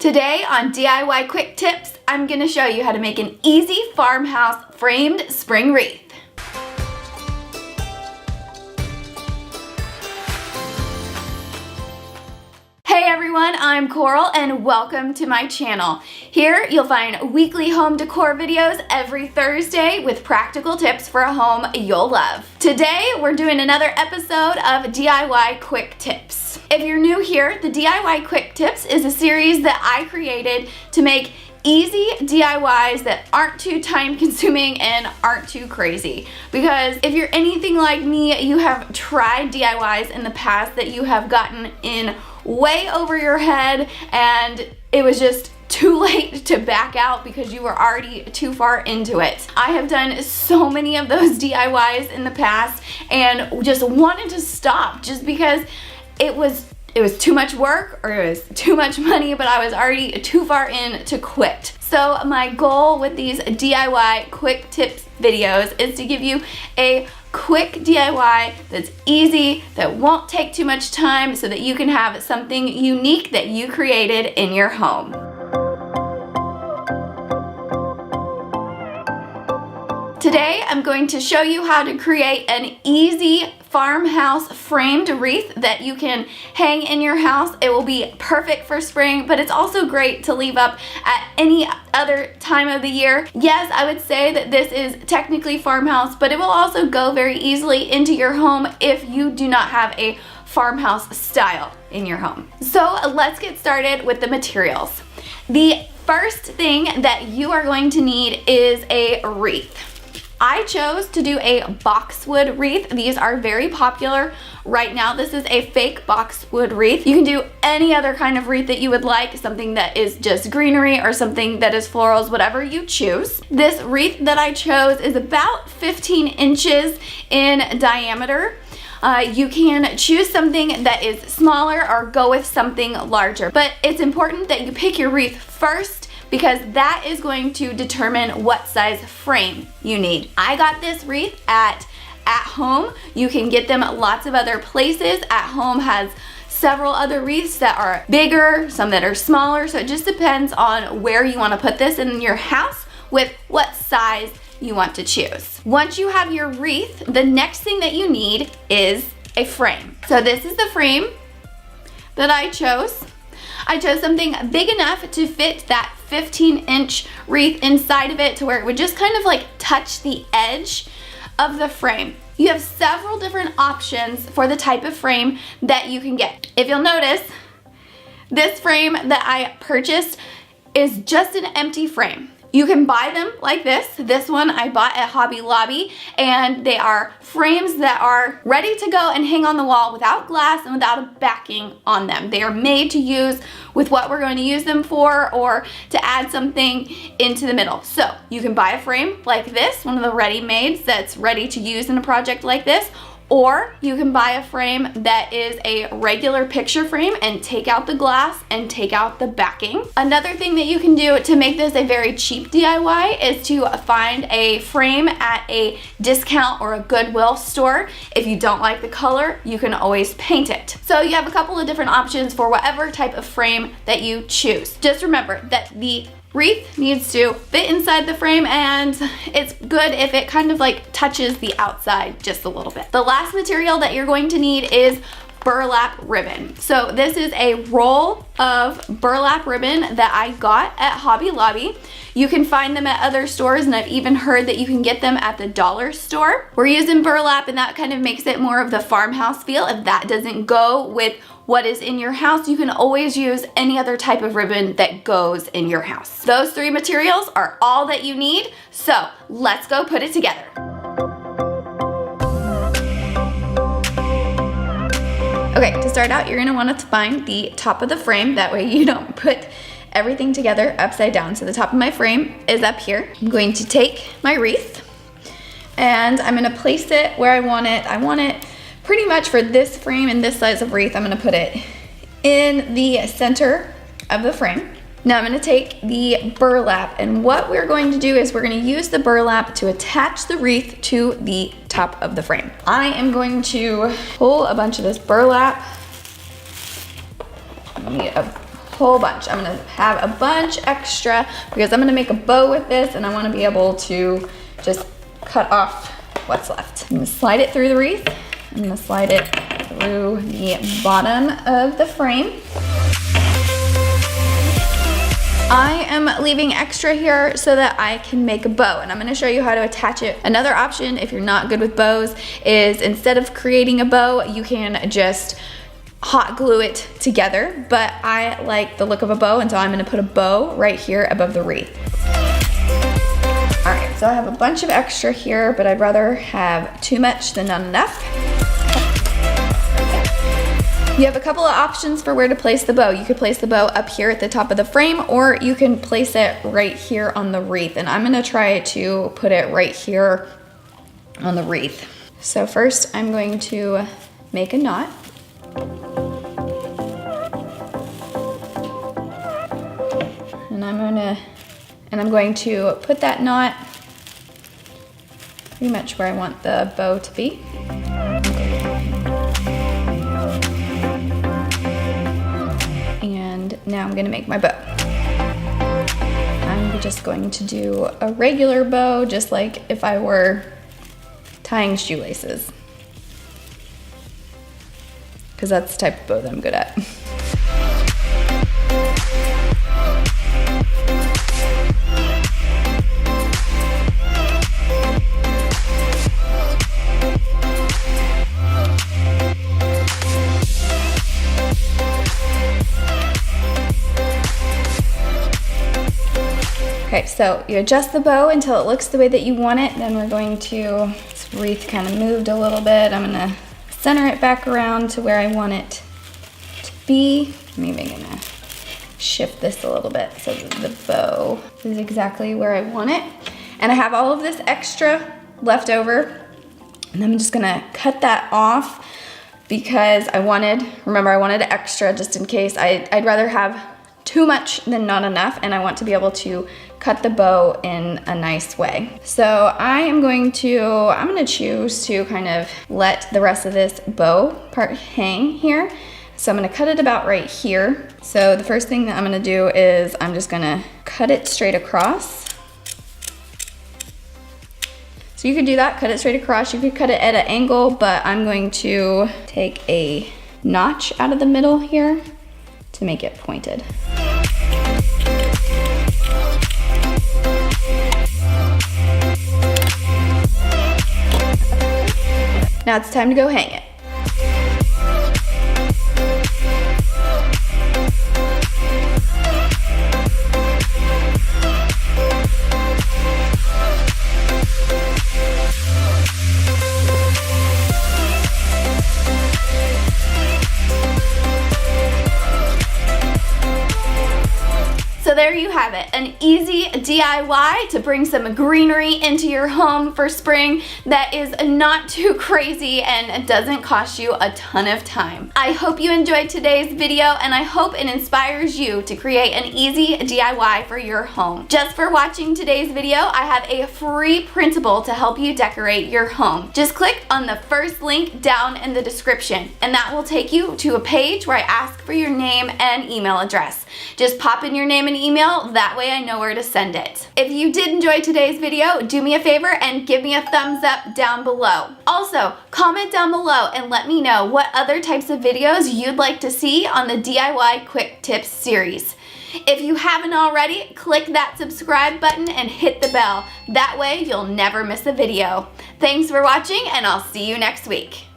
Today on DIY Quick Tips, I'm going to show you how to make an easy farmhouse framed spring wreath. Hey everyone, I'm Coral and welcome to my channel. Here you'll find weekly home decor videos every Thursday with practical tips for a home you'll love. Today we're doing another episode of DIY Quick Tips. If you're new here, the DIY Quick Tips is a series that I created to make easy DIYs that aren't too time consuming and aren't too crazy. Because if you're anything like me, you have tried DIYs in the past that you have gotten in way over your head and it was just too late to back out because you were already too far into it. I have done so many of those DIYs in the past and just wanted to stop just because it was too much work or it was too much money, but I was already too far in to quit. So my goal with these DIY quick tips videos is to give you a quick DIY that's easy, that won't take too much time, so that you can have something unique that you created in your home. Today, I'm going to show you how to create an easy farmhouse framed wreath that you can hang in your house. It will be perfect for spring, but it's also great to leave up at any other time of the year. Yes, I would say that this is technically farmhouse, but it will also go very easily into your home if you do not have a farmhouse style in your home. So let's get started with the materials. The first thing that you are going to need is a wreath. I chose to do a boxwood wreath. These are very popular right now. This is a fake boxwood wreath. You can do any other kind of wreath that you would like, something that is just greenery or something that is florals, whatever you choose. This wreath that I chose is about 15 inches in diameter. You can choose something that is smaller or go with something larger, but it's important that you pick your wreath first because that is going to determine what size frame you need. I got this wreath at home. You can get them at lots of other places. At home has several other wreaths that are bigger, some that are smaller, so it just depends on where you want to put this in your house with what size you want to choose. Once you have your wreath, the next thing that you need is a frame. So this is the frame that I chose. I chose something big enough to fit that 15-inch wreath inside of it to where it would just kind of like touch the edge of the frame. You have several different options for the type of frame that you can get. If you'll notice, this frame that I purchased is just an empty frame. You can buy them like this. This one I bought at Hobby Lobby, and they are frames that are ready to go and hang on the wall without glass and without a backing on them. They are made to use with what we're going to use them for or to add something into the middle. So you can buy a frame like this, one of the ready-mades that's ready to use in a project like this, or you can buy a frame that is a regular picture frame and take out the glass and take out the backing. Another thing that you can do to make this a very cheap DIY is to find a frame at a discount or a Goodwill store. If you don't like the color, you can always paint it. So you have a couple of different options for whatever type of frame that you choose. Just remember that the wreath needs to fit inside the frame, and it's good if it kind of like touches the outside just a little bit. The last material that you're going to need is burlap ribbon. So this is a roll of burlap ribbon that I got at Hobby Lobby. You can find them at other stores, and I've even heard that you can get them at the dollar store. We're using burlap, and that kind of makes it more of the farmhouse feel. If that doesn't go with what is in your house, you can always use any other type of ribbon that goes in your house. Those three materials are all that you need, so let's go put it together. Okay, to start out, you're gonna want to find the top of the frame. That way you don't put everything together upside down. So the top of my frame is up here. I'm going to take my wreath and I'm gonna place it where I want it. I want it pretty much for this frame and this size of wreath. I'm gonna put it in the center of the frame. Now I'm gonna take the burlap, and what we're going to do is we're gonna use the burlap to attach the wreath to the top of the frame. I am going to pull a bunch of this burlap. I need a whole bunch. I'm gonna have a bunch extra because I'm gonna make a bow with this and I wanna be able to just cut off what's left. I'm gonna slide it through the wreath. I'm gonna slide it through the bottom of the frame. I am leaving extra here so that I can make a bow, and I'm gonna show you how to attach it. Another option, if you're not good with bows, is instead of creating a bow, you can just hot glue it together, but I like the look of a bow, and so I'm gonna put a bow right here above the wreath. All right, so I have a bunch of extra here, but I'd rather have too much than not enough. You have a couple of options for where to place the bow. You could place the bow up here at the top of the frame, or you can place it right here on the wreath. And I'm gonna try to put it right here on the wreath. So first I'm going to make a knot. And I'm going to put that knot pretty much where I want the bow to be. Now I'm gonna make my bow. I'm just going to do a regular bow, just like if I were tying shoelaces, because that's the type of bow that I'm good at. Okay, so you adjust the bow until it looks the way that you want it. Then we're going to, this wreath kind of moved a little bit. I'm gonna center it back around to where I want it to be. I'm even gonna shift this a little bit so that the bow is exactly where I want it. And I have all of this extra left over, and I'm just gonna cut that off because I wanted extra just in case. I'd rather have too much than not enough, and I want to be able to cut the bow in a nice way. So I'm gonna choose to kind of let the rest of this bow part hang here. So I'm gonna cut it about right here. So the first thing that I'm gonna do is I'm just gonna cut it straight across. So you could do that, cut it straight across. You could cut it at an angle, but I'm going to take a notch out of the middle here to make it pointed. Now it's time to go hang it. So there you have it, an easy DIY to bring some greenery into your home for spring that is not too crazy and doesn't cost you a ton of time. I hope you enjoyed today's video, and I hope it inspires you to create an easy DIY for your home. Just for watching today's video, I have a free printable to help you decorate your home. Just click on the first link down in the description, and that will take you to a page where I ask for your name and email address. Just pop in your name and email, that way I know where to send it. If you did enjoy today's video, do me a favor and give me a thumbs up down below. Also, comment down below and let me know what other types of videos you'd like to see on the DIY Quick Tips series. If you haven't already, click that subscribe button and hit the bell. That way you'll never miss a video. Thanks for watching, and I'll see you next week.